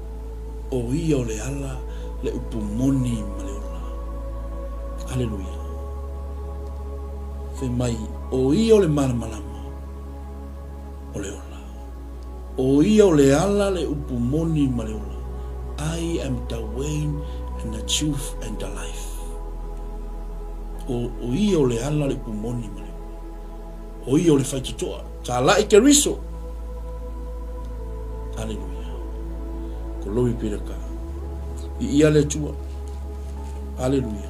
o ia o le ala le upumoni ma le ola. Aleluia. Fe mai o ia o le malamalama o le ola. O ia o le ala le upumoni ma le ola. I am the way and the truth and the life. O ia o le ala le upumoni ma le ola. O ia o le whaititoa. Tā lai ke riso. Aleluia. Ko lowi piraka. I ia le tua. Aleluia.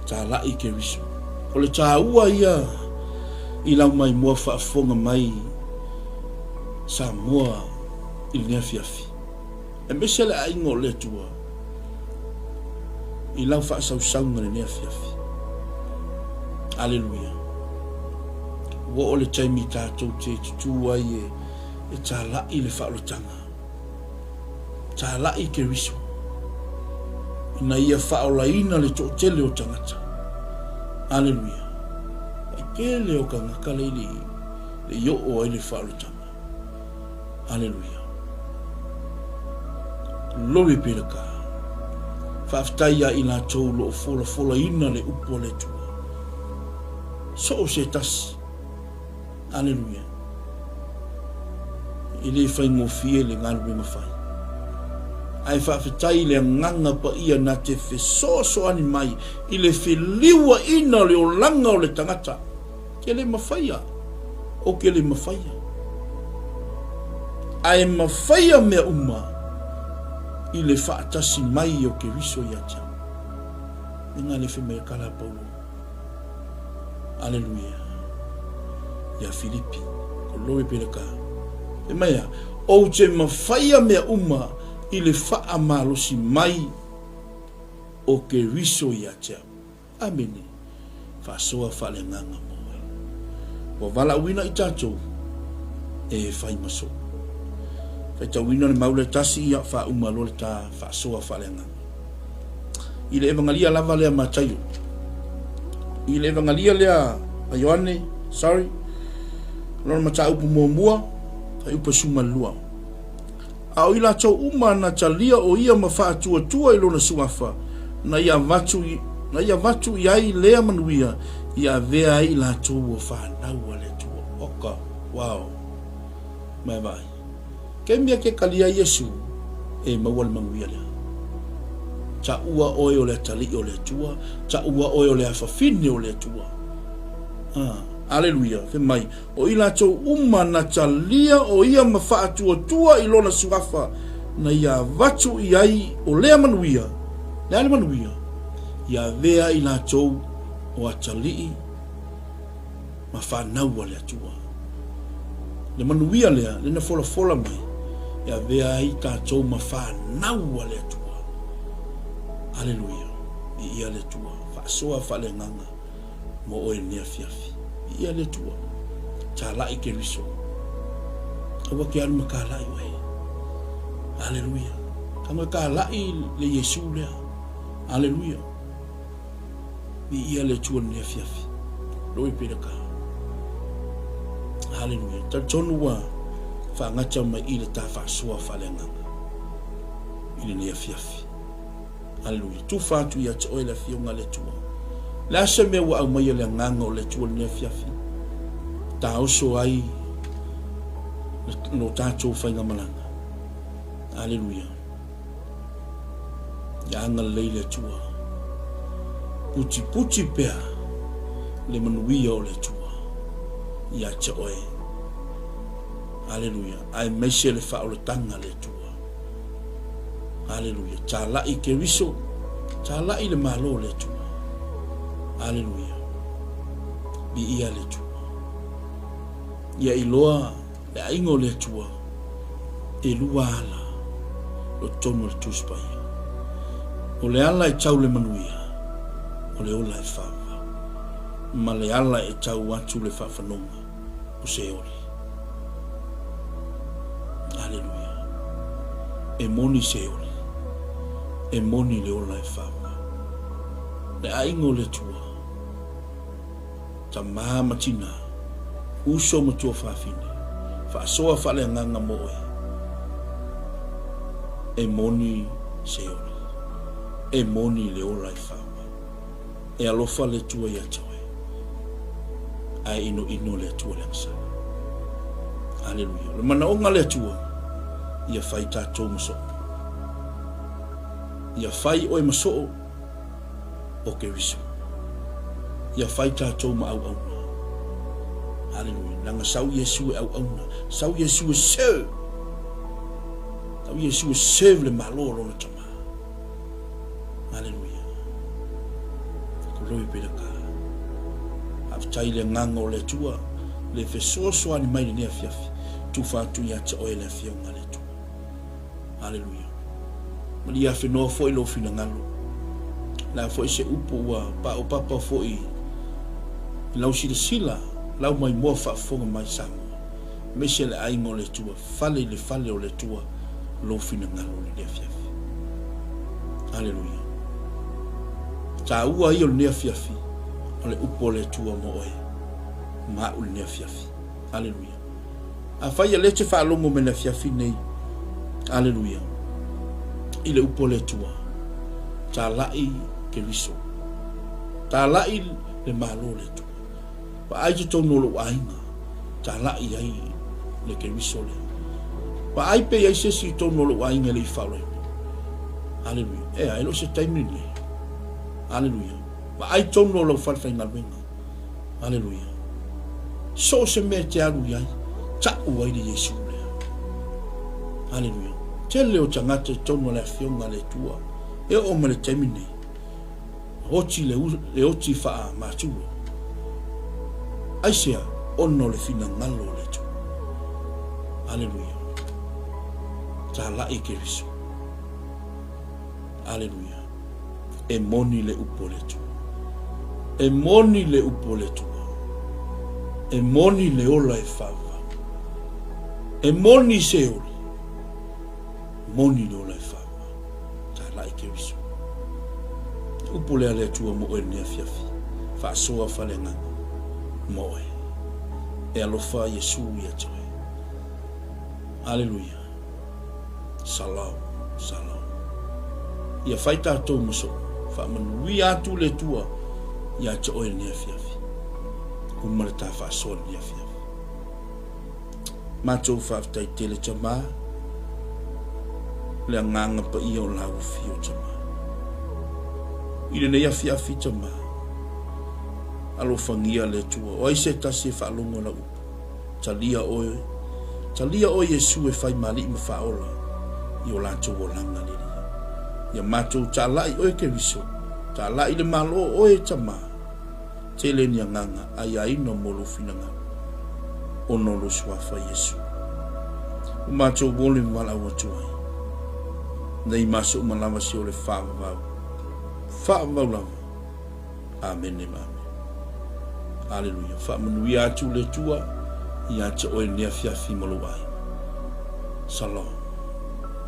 Tā lai ke riso. O le tā ua ia i lau mai mua whaafonga mai sa mua i nea fiafi. E mese le aingo le tua i lau whaasausanga le nea fiafi. Aleluia. Wo o le taimi tātou te tutu ai e tā lai le whaalotanga. Tā lai ke riso. Ina ia whaolaina le tō tele o tangata. Aleluia. Ai ke leo ka ngaka le yo o ai le whaalotanga. Aleluia. Lori piraka. Whaaftaia I la tau lo fola ina le upo le tua. So o se tasi. Aleluia. I le whai ngofie le ngaru inga whai. Ai whaafetai le nganga pa ia na te whesoso ani mai. I le whiliwa ina le o langa o le tangata. Ke le mawhaia. O ke le mawhaia. Ai mawhaia mea I le whaatasi mai o ke riso ia tia. Inga le whi kala paulo. Aleluia. Ia Filipi. Ko loe peleka. E maia. O te mawhaia mea I le wha malosi mai o ke riso ia tia. Amene. Whasoa whale nganga moe. Wa wala wina I tātou. E whai maso. Whai tau wina le maule tasi ia wha umalo le tā whasoa whale nganga. I le evangalia lava lea matayo. I le evangalia lea a Ioane, sorry. Lona mata upu mua, kai upa suma lua. A o ila tau uma na talia o ia mawha tua I lona suafa. Na ia vatu iai lea manuia. Ia vea I la tau o whanau le tua. Oka, wow. Mai vai. Ke mea ke kalia Yesu, e mawal manuia lea. Ta ua oe o le tali o le tua. Ta ua oe o le afafine o le tua. Aleluia. Fe mai. O ila tau uma na talia o ia mawha tua I lona suafa. Na ia vatu iai o lea manuia. Lea le manuia. Ia vea ila tau o atali ma whanau le tua. Le manuia lea. Le na fola mai. Ia vea I tātou ma whanau le tua. Aleluia. I ia le tua. Whaasoa whale nganga. Mo oe nea fiafi. I ia le tua. Tā lai ke riso. Awa ke alu ka lai wai. Aleluia. Kanga ka lai le Yesu lea. Aleluia. I ia le tua nea fiafi. Loi pedaka. Aleluia. Ta tonu wa whaangata mai I le tā whaasoa whale nganga. I le nea fiafi. Aleluia. Tu fatu ia te oe le fionga le tua. La se me wa au mai le nganga o le tua le fiafi. Ta oso ai no tātou whainga malanga. Aleluia. Ia anga lei le tua. Puti pea le manuia o le tua. Ia te oe. Aleluia. Ai meise le wha o le tanga le tua. Aleluia. Ta lai ke riso. Ta lai le malo le tua. Aleluia. Bi ia le tua. Ia iloa le aingo le tua. E lua ala. Lo tono le tuspaya. O le ala e tau le manuia. O le ola e whawa. Ma le ala e tau atu le whawhanonga. O se ori. Aleluia. E moni se ori. E moni le ola e whawa. Le aingo le tua. Ta maa matina. Uso matua whawhine. Whaasoa whale nganga moe. E moni se ori. E moni le ola e whawa. E alofa le tua ia tawe. Ai ino le tua le msa. Aleluia. Le mana onga le tua. Ia whai tātou maso. Ia whai oe maso. O ke riso. Ia whai tātou ma au auna. Aleluia. Nanga sau Yesu e au auna. Sau Yesu e serve. Sau Yesu e serve le maloro na tama. Aleluia. Ko loi pedaka. Aftai le nganga o le tua. Le fesoso ani mai ne fiafi. Tu fatu ia te oe le fionga le tua. Aleluia. Maria fenoa foi lo fina ngalo. La foi se upo wa pa o papa foi. Lau sila lau mai mo fa fonga mai sango. Mesele ai mo le tua. Fale o le tua. Lo fina ngalo le fiafi. Aleluia. Ta ua i o le fiafi. O le upo le tua mo oe. Ma o le fiafi. Aleluia. A fai le te fa longo me le fiafi nei. Aleluia. I le upo le tua. Talai ke riso. Talai le malo le tu. Pa ai to no lo ainga. Talai ai le ke riso le. Pa ai pe ai se si to no lo ainga le fale. Hallelujah. Ai lo se time ni. Hallelujah. Pa ai to no lo fa nga venga. Hallelujah. So se me te alu ai. Ta uai de Yesu le. Hallelujah. Tele o tangata to no le fionga le tua. E o me le temine. Hoti le oti faa matulu. Aisea, ono le fina ngalo le tu. Hallelujah. Ta la e keriso. Hallelujah. E moni le upo le tu. E moni le upo le tu. E moni le ola e fava. E moni se oli. Moni le ola e fava. Ta la e keriso. Upo le ale tua mo e nea fiafi. Fa soa falenga. Moe. E alofa Yesu ia toe. Hallelujah. Salam. Salam. Ia faita atou maso. Fa manui atu le tua. Ia te oe nea fiafi. Umare ta fa soa nea fiafi. Matou fa aftai tele tama. Le nganga pa ia o lau fio tama. Ile ne ia fiafi tama. Alo fangia le tua. O aise tasi fa longo la upu. Talia oe. Talia oe Yesu e fai mali ma fa ola. Io lanto o langa le lia. Ia matou talai oe ke riso. Talai le malo oe tama. Tele ni nganga. Ai aina molo finanga. Ono lo swafa Yesu. Umatou bole wala watuai. Nei maso umalama si ole fava vau. Fava lava. Amen e mame. Hallelujah. Fa manuia atu le tua. Ia te oe nea fiafi maluai. Salom.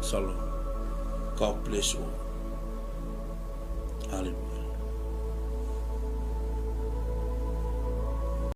Salom. God bless you. Hallelujah.